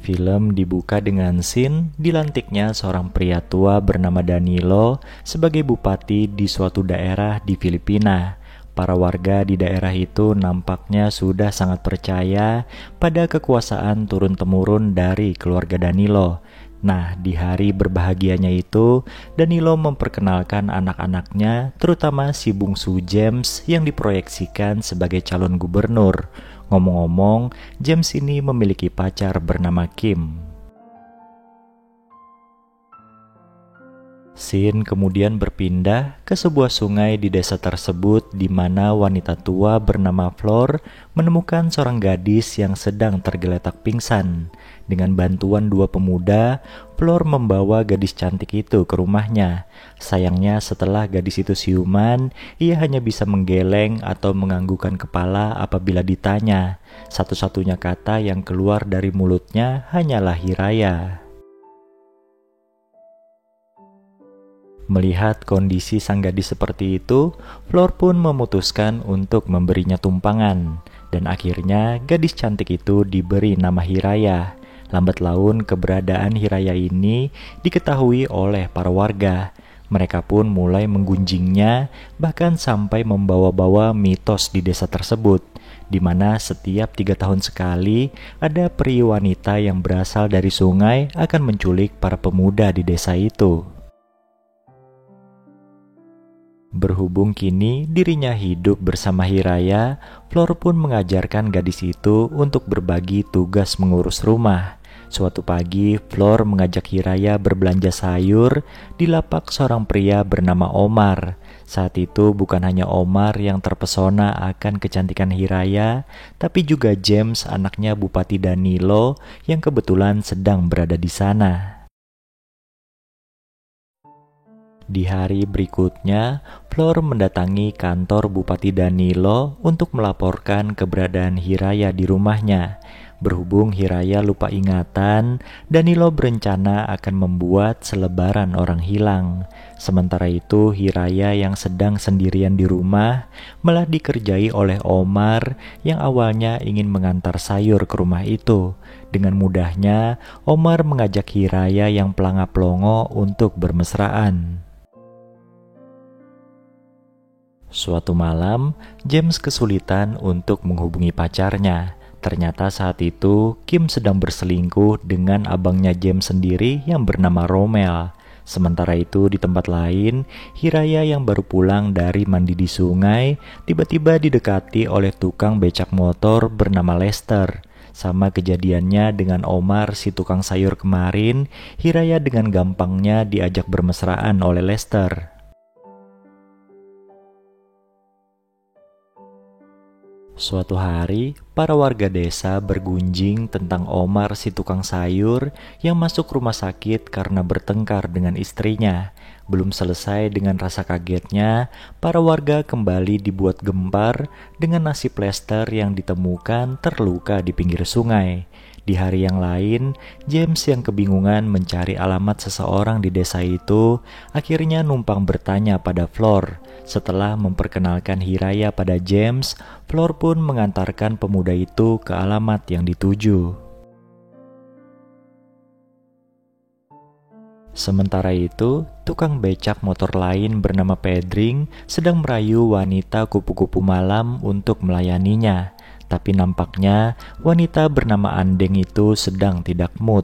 Film dibuka dengan scene dilantiknya seorang pria tua bernama Danilo sebagai bupati di suatu daerah di Filipina. Para warga di daerah itu nampaknya sudah sangat percaya pada kekuasaan turun-temurun dari keluarga Danilo. Nah, di hari berbahagianya itu, Danilo memperkenalkan anak-anaknya, terutama si bungsu James yang diproyeksikan sebagai calon gubernur. Ngomong-ngomong, James ini memiliki pacar bernama Kim. Scene kemudian berpindah ke sebuah sungai di desa tersebut di mana wanita tua bernama Flor menemukan seorang gadis yang sedang tergeletak pingsan. Dengan bantuan dua pemuda, Flor membawa gadis cantik itu ke rumahnya. Sayangnya setelah gadis itu siuman, ia hanya bisa menggeleng atau menganggukkan kepala apabila ditanya. Satu-satunya kata yang keluar dari mulutnya hanyalah Hiraya. Melihat kondisi sang gadis seperti itu, Flor pun memutuskan untuk memberinya tumpangan. Dan akhirnya gadis cantik itu diberi nama Hiraya. Lambat laun keberadaan Hiraya ini diketahui oleh para warga. Mereka pun mulai menggunjingnya, bahkan sampai membawa-bawa mitos di desa tersebut, di mana setiap 3 tahun sekali ada peri wanita yang berasal dari sungai akan menculik para pemuda di desa itu. Berhubung kini dirinya hidup bersama Hiraya, Flor pun mengajarkan gadis itu untuk berbagi tugas mengurus rumah. Suatu pagi, Flor mengajak Hiraya berbelanja sayur di lapak seorang pria bernama Omar. Saat itu bukan hanya Omar yang terpesona akan kecantikan Hiraya, tapi juga James, anaknya Bupati Danilo, yang kebetulan sedang berada di sana. Di hari berikutnya, Flor mendatangi kantor Bupati Danilo untuk melaporkan keberadaan Hiraya di rumahnya. Berhubung Hiraya lupa ingatan, Danilo berencana akan membuat selebaran orang hilang. Sementara itu, Hiraya yang sedang sendirian di rumah malah dikerjai oleh Omar yang awalnya ingin mengantar sayur ke rumah itu. Dengan mudahnya, Omar mengajak Hiraya yang pelanga-pelongo untuk bermesraan. Suatu malam, James kesulitan untuk menghubungi pacarnya. Ternyata saat itu, Kim sedang berselingkuh dengan abangnya James sendiri yang bernama Romel. Sementara itu di tempat lain, Hiraya yang baru pulang dari mandi di sungai, tiba-tiba didekati oleh tukang becak motor bernama Lester. Sama kejadiannya dengan Omar si tukang sayur kemarin, Hiraya dengan gampangnya diajak bermesraan oleh Lester. Suatu hari, para warga desa bergunjing tentang Omar si tukang sayur yang masuk rumah sakit karena bertengkar dengan istrinya. Belum selesai dengan rasa kagetnya, para warga kembali dibuat gempar dengan nasib Lester yang ditemukan terluka di pinggir sungai. Di hari yang lain, James yang kebingungan mencari alamat seseorang di desa itu, akhirnya numpang bertanya pada Flor. Setelah memperkenalkan Hiraya pada James, Flor pun mengantarkan pemuda itu ke alamat yang dituju. Sementara itu, tukang becak motor lain bernama Pedring sedang merayu wanita kupu-kupu malam untuk melayaninya. Tapi nampaknya wanita bernama Andeng itu sedang tidak mood.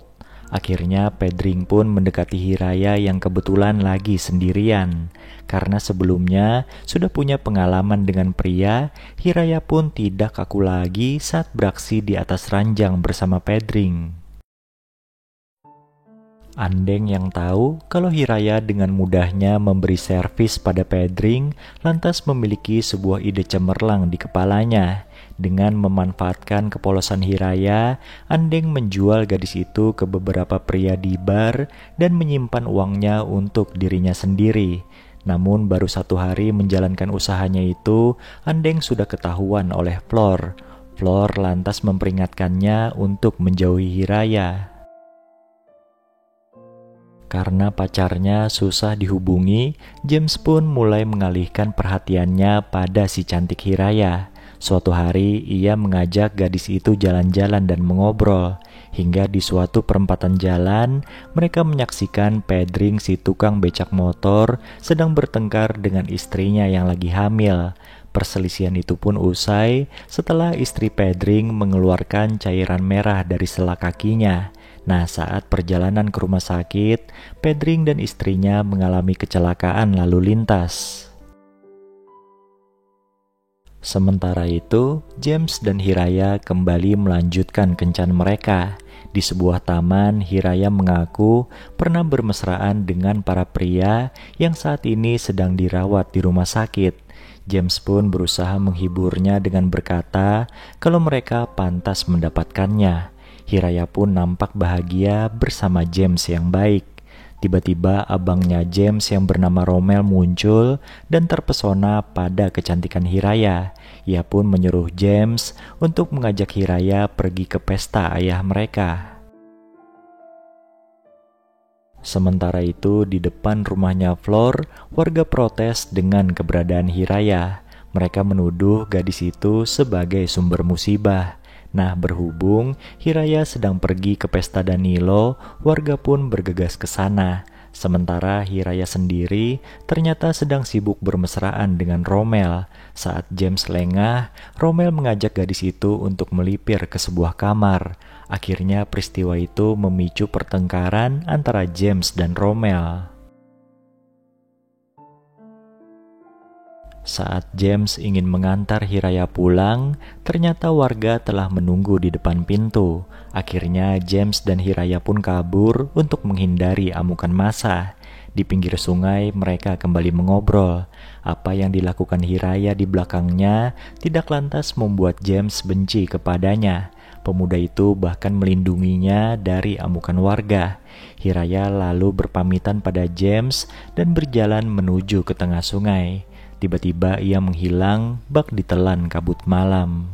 Akhirnya Pedring pun mendekati Hiraya yang kebetulan lagi sendirian. Karena sebelumnya sudah punya pengalaman dengan pria, Hiraya pun tidak kaku lagi saat beraksi di atas ranjang bersama Pedring. Andeng yang tahu kalau Hiraya dengan mudahnya memberi servis pada Pedring, lantas memiliki sebuah ide cemerlang di kepalanya. Dengan memanfaatkan kepolosan Hiraya, Andeng menjual gadis itu ke beberapa pria di bar dan menyimpan uangnya untuk dirinya sendiri. Namun baru 1 hari menjalankan usahanya itu, Andeng sudah ketahuan oleh Flor. Flor lantas memperingatkannya untuk menjauhi Hiraya. Karena pacarnya susah dihubungi, James pun mulai mengalihkan perhatiannya pada si cantik Hiraya. Suatu hari ia mengajak gadis itu jalan-jalan dan mengobrol. Hingga di suatu perempatan jalan, mereka menyaksikan Pedring si tukang becak motor sedang bertengkar dengan istrinya yang lagi hamil. Perselisihan itu pun usai setelah istri Pedring mengeluarkan cairan merah dari sela kakinya. Nah, saat perjalanan ke rumah sakit, Pedring dan istrinya mengalami kecelakaan lalu lintas. Sementara itu, James dan Hiraya kembali melanjutkan kencan mereka. Di sebuah taman, Hiraya mengaku pernah bermesraan dengan para pria yang saat ini sedang dirawat di rumah sakit. James pun berusaha menghiburnya dengan berkata kalau mereka pantas mendapatkannya. Hiraya pun nampak bahagia bersama James yang baik. Tiba-tiba abangnya James yang bernama Rommel muncul dan terpesona pada kecantikan Hiraya. Ia pun menyuruh James untuk mengajak Hiraya pergi ke pesta ayah mereka. Sementara itu, di depan rumahnya Flor, warga protes dengan keberadaan Hiraya. Mereka menuduh gadis itu sebagai sumber musibah. Nah, berhubung Hiraya sedang pergi ke pesta Danilo, warga pun bergegas ke sana. Sementara Hiraya sendiri ternyata sedang sibuk bermesraan dengan Rommel. Saat James lengah, Rommel mengajak gadis itu untuk melipir ke sebuah kamar. Akhirnya peristiwa itu memicu pertengkaran antara James dan Rommel. Saat James ingin mengantar Hiraya pulang, ternyata warga telah menunggu di depan pintu. Akhirnya James dan Hiraya pun kabur untuk menghindari amukan massa. Di pinggir sungai mereka kembali mengobrol. Apa yang dilakukan Hiraya di belakangnya tidak lantas membuat James benci kepadanya. Pemuda itu bahkan melindunginya dari amukan warga. Hiraya lalu berpamitan pada James dan berjalan menuju ke tengah sungai. Tiba-tiba ia menghilang bak ditelan kabut malam.